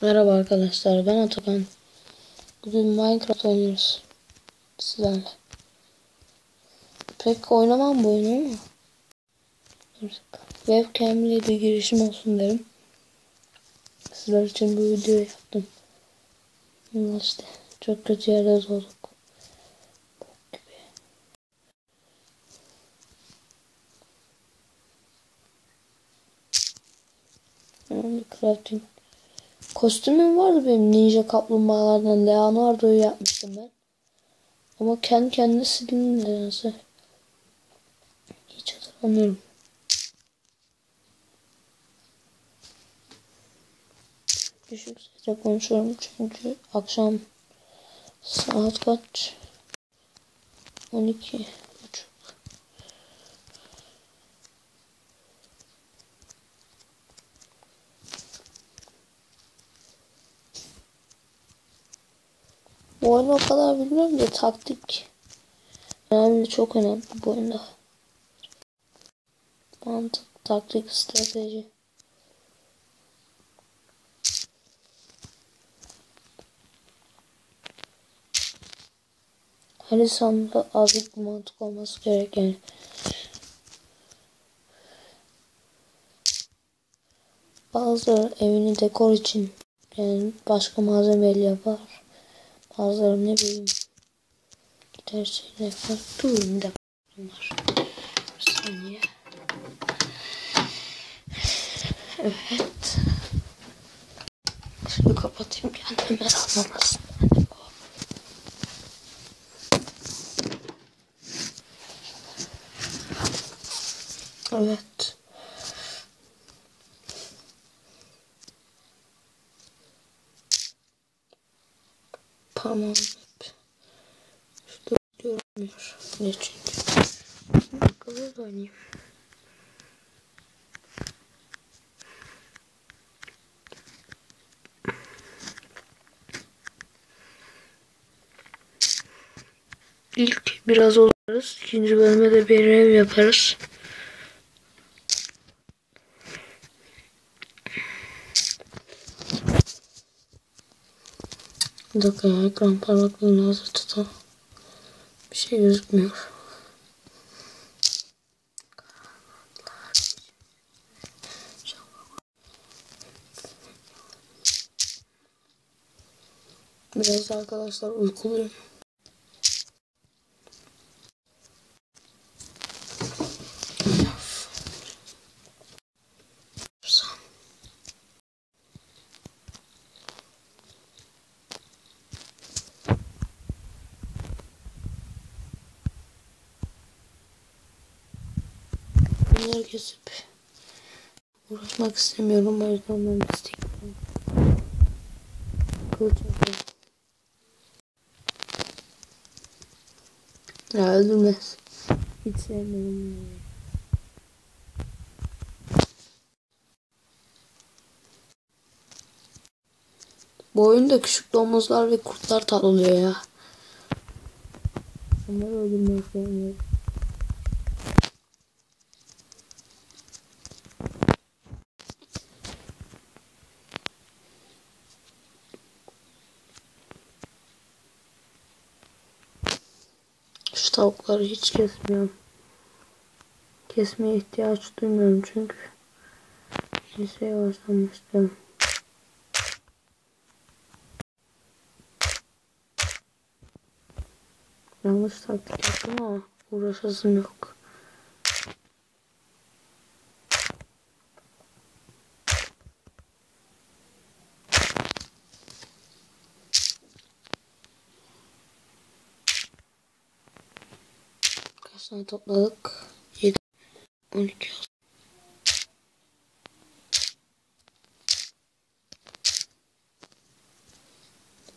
Merhaba arkadaşlar, ben Atakan. Bugün Minecraft oynuyoruz sizlerle. Pek oynamam bu oyunu ama webcam ile bir girişim olsun derim. Sizler için bu videoyu yaptım. İşte çok kötü yerde doğduk. Yani crafting. Kostümüm vardı benim, ninja kaplumbağalardan Leonardo'yu yapmıştım ben. Ama kendi kendine silindi nedense. Hiç hatırlamıyorum. Düşük sesle konuşuyorum çünkü akşam saat kaç? 12:30. Bu oyunu o kadar bilmiyorum da taktik önemli, çok önemli bu oyunda. Mantık, taktik, strateji. Her insanda azıcık bir mantık olması gerek yani. Bazıları evini dekor için yani başka malzemeyle yapar. Bazıları ne bileyim gitar şeyle yapar. Durun bir dakika bunlar. Bir saniye. Evet. Şunu kapatayım kendime anlamasın. Evet. Parmağım hep. İşte görünmüyor. Ne çünkü. Bakalım oynayayım. İlk biraz oluruz. İkinci bölüme de bir ev yaparız. Bir dakika ya, ekran parlaklığını hazır tutalım. Bir şey gözükmüyor. Biraz arkadaşlar uykuluyum. Bunları kesip uğraşmak istemiyorum. O yüzden ben istek kılıç yapıyorum. Ya öldürmez. Hiç sevmiyorum. Bu oyunda küçük domuzlar ve kurtlar tanınıyor ya. Onları öldürmeyi sevmiyorum. Şu tavukları hiç kesmiyorum. Kesmeye ihtiyaç duymuyorum çünkü liseye başlamıştım. Yanlış taktik yaptım ama uğraşasım yok. Kaç tane topladık? 7, 12.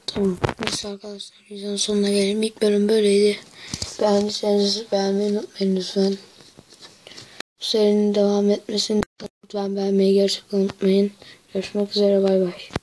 Tamam. Neyse arkadaşlar, videonun sonuna gelelim. İlk bölüm böyleydi. Beğendiyseniz beğenmeyi unutmayın lütfen. Bu serinin devam etmesini lütfen beğenmeyi gerçekten unutmayın. Görüşmek üzere, bay bay.